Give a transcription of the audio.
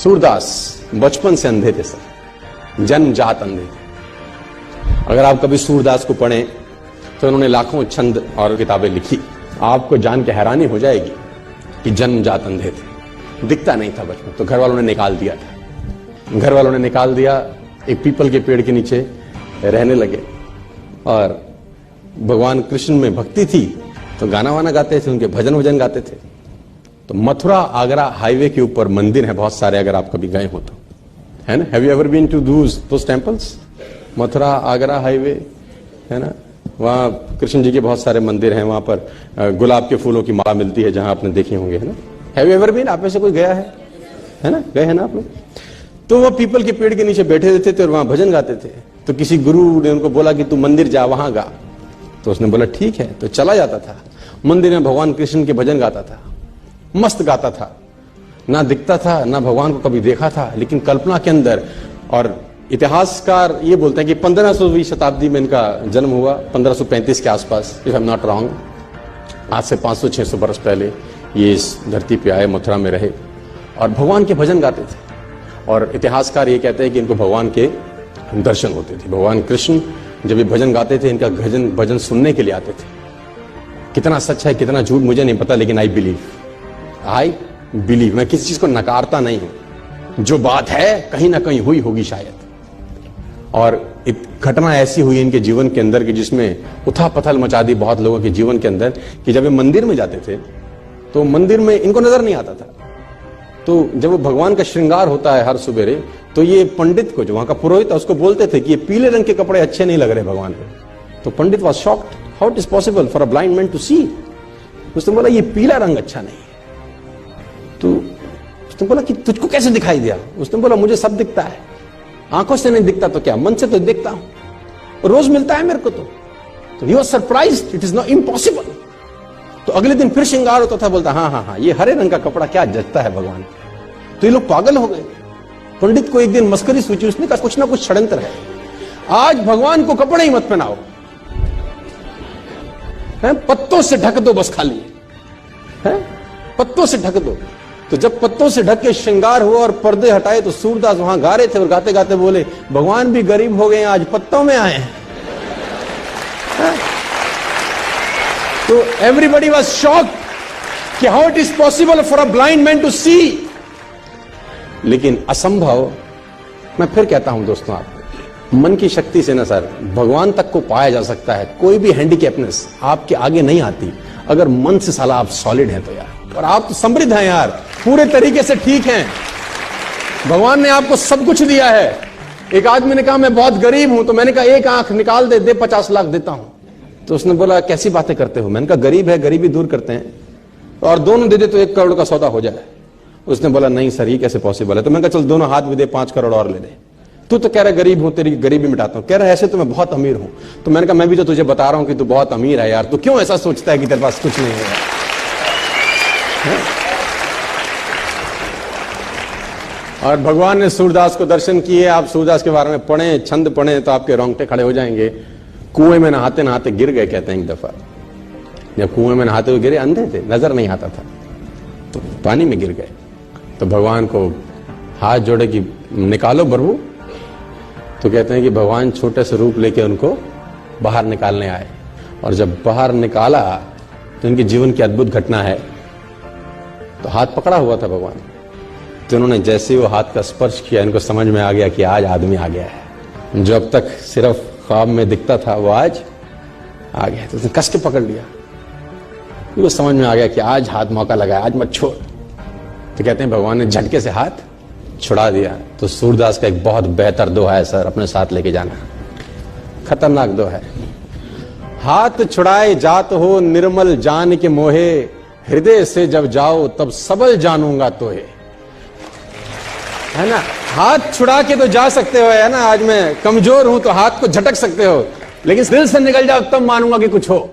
सूरदास बचपन से अंधे थे सर, जन्मजात अंधे थे। अगर आप कभी सूरदास को पढ़ें तो उन्होंने लाखों छंद और किताबें लिखी। आपको जान के हैरानी हो जाएगी कि जन्मजात अंधे थे, दिखता नहीं था बचपन, तो घर वालों ने निकाल दिया था। घर वालों ने निकाल दिया, एक पीपल के पेड़ के नीचे रहने लगे और भगवान कृष्ण में भक्ति थी तो गाना वाना गाते थे, उनके भजन वजन गाते थे। तो मथुरा आगरा हाईवे के ऊपर मंदिर है बहुत सारे, अगर आप कभी गए हो तो, है ना। Have you ever been to those temples? Mathura Agra highway है ना, वहां कृष्ण जी के बहुत सारे मंदिर हैं। वहां पर गुलाब के फूलों की माला मिलती है, जहां आपने देखे होंगे, है ना। Have you ever been? आप में से कोई गया है ना, गए हैं ना आप लोग? तो वो पीपल के पेड़ के नीचे बैठे रहते थे और वहां भजन गाते थे। तो किसी गुरु ने उनको बोला कि तू मंदिर जा, वहां गा। तो उसने बोला ठीक है, तो चला जाता था मंदिर में, भगवान कृष्ण के भजन गाता था, मस्त गाता था, ना दिखता था ना भगवान को कभी देखा था, लेकिन कल्पना के अंदर। और इतिहासकार ये बोलते हैं कि 1500वीं शताब्दी में इनका जन्म हुआ, 1535 के आसपास, if I am not wrong. आज से 500-600 वर्ष पहले ये इस धरती पे आए, मथुरा में रहे और भगवान के भजन गाते थे। और इतिहासकार ये कहते हैं कि इनको भगवान के दर्शन होते थे। भगवान कृष्ण जब ये भजन गाते थे, इनका भजन सुनने के लिए आते थे। कितना सच है कितना झूठ मुझे नहीं पता, लेकिन आई बिलीव। मैं किसी चीज को नकारता नहीं हूं, जो बात है कहीं ना कहीं हुई होगी शायद। और घटना ऐसी हुई इनके जीवन के अंदर कि जिसमें उथल पुथल मचा दी बहुत लोगों के जीवन के अंदर, कि जब ये मंदिर में जाते थे तो मंदिर में इनको नजर नहीं आता था। तो जब वो भगवान का श्रृंगार होता है हर सुबेरे, तो ये पंडित को, जो वहां का पुरोहित था, उसको बोलते थे कि ये पीले रंग के कपड़े अच्छे नहीं लग रहे भगवान पे। तो pandit was shocked, how it is possible for a blind man to see. उसने बोला ये पीला रंग अच्छा नहीं है। तो उसने बोला कि तुझको कैसे दिखाई दिया? उसने बोला मुझे सब दिखता है, आंखों से नहीं दिखता तो क्या, मन से तो दिखता हूं, रोज मिलता है मेरे को। तो he was surprised, it is not impossible. तो अगले दिन फिर श्रृंगार होता था, बोलता हाँ, ये हरे रंग का कपड़ा क्या जचता है भगवान। तो ये लोग पागल हो गए। पंडित को एक दिन मस्करी सूझी, उसने कहा कुछ ना कुछ षड्यंत्र है, आज भगवान को कपड़े ही मत पहनाओ, पत्तों से ढक दो बस, खाली है पत्तों से ढक दो। तो जब पत्तों से ढक के श्रृंगार हुआ और पर्दे हटाए, तो सूरदास वहां गा रहे थे और गाते गाते बोले भगवान भी गरीब हो गए, आज पत्तों में आए हैं। तो एवरीबडी वाज शॉक्ड कि how it is possible for a blind man to see. लेकिन असंभव, मैं फिर कहता हूं दोस्तों, आपको मन की शक्ति से ना सर भगवान तक को पाया जा सकता है। कोई भी हैंडीकैपनेस आपके आगे नहीं आती अगर मन से साला आप सॉलिड हैं तो यार। और आप तो समृद्ध हैं यार, पूरे तरीके से ठीक हैं, भगवान ने आपको सब कुछ दिया है। एक आदमी ने कहा मैं बहुत गरीब हूं, तो मैंने कहा एक आंख निकाल दे 50 लाख देता हूं। तो उसने बोला कैसी बातें करते हो? मैंने कहा गरीब है, गरीबी दूर करते हैं, और दोनों दे दे तो 1 करोड़ का सौदा हो जाए। उसने बोला नहीं सर, ये कैसे पॉसिबल है? तो मैंने कहा चल दोनों हाथ भी दे, 5 करोड़ और ले दे। तू तो कह रहा गरीब हूं, तेरी गरीबी मिटाता हूं। कह रहा है ऐसे तो मैं बहुत अमीर हूं। तो मैंने कहा मैं भी तो तुझे बता रहा हूं कि तू बहुत अमीर है यार, तू क्यों ऐसा सोचता है कि तेरे पास कुछ नहीं है? और भगवान ने सूरदास को दर्शन किए। आप सूरदास के बारे में पढ़ें, छंद पढ़ें, तो आपके रोंगटे खड़े हो जाएंगे। कुएं में नहाते नहाते गिर गए, कहते हैं एक दफा। जब कुएं में नहाते हुए गिरे, अंधे थे, नजर नहीं आता था, तो पानी में गिर गए। तो भगवान को हाथ जोड़े कि निकालो प्रभु। तो कहते हैं कि भगवान छोटे से रूप लेके उनको बाहर निकालने आए। और जब बाहर निकाला तो इनके जीवन की अद्भुत घटना है। तो हाथ पकड़ा हुआ था भगवान, तो उन्होंने जैसे वो हाथ का स्पर्श किया, इनको समझ में आ गया कि आज आदमी आ गया है। जो अब तक सिर्फ ख्वाब में दिखता था वो आज आ गया। तो उसने कस के पकड़ लिया, वो समझ में आ गया कि आज हाथ मौका लगा है, आज मत छोड़। तो कहते हैं भगवान ने झटके से हाथ छुड़ा दिया। तो सूरदास का एक बहुत बेहतर दोहा है सर, अपने साथ लेके जाना, खतरनाक दोहा है। हाथ छुड़ाए जात हो निर्मल जान के मोहे, हृदय से जब जाओ तब सबल जानूंगा तोहे। है ना, हाथ छुड़ा के तो जा सकते हो, है ना, आज मैं कमजोर हूं तो हाथ को झटक सकते हो, लेकिन दिल से निकल जाओ तब मानूंगा कि कुछ हो।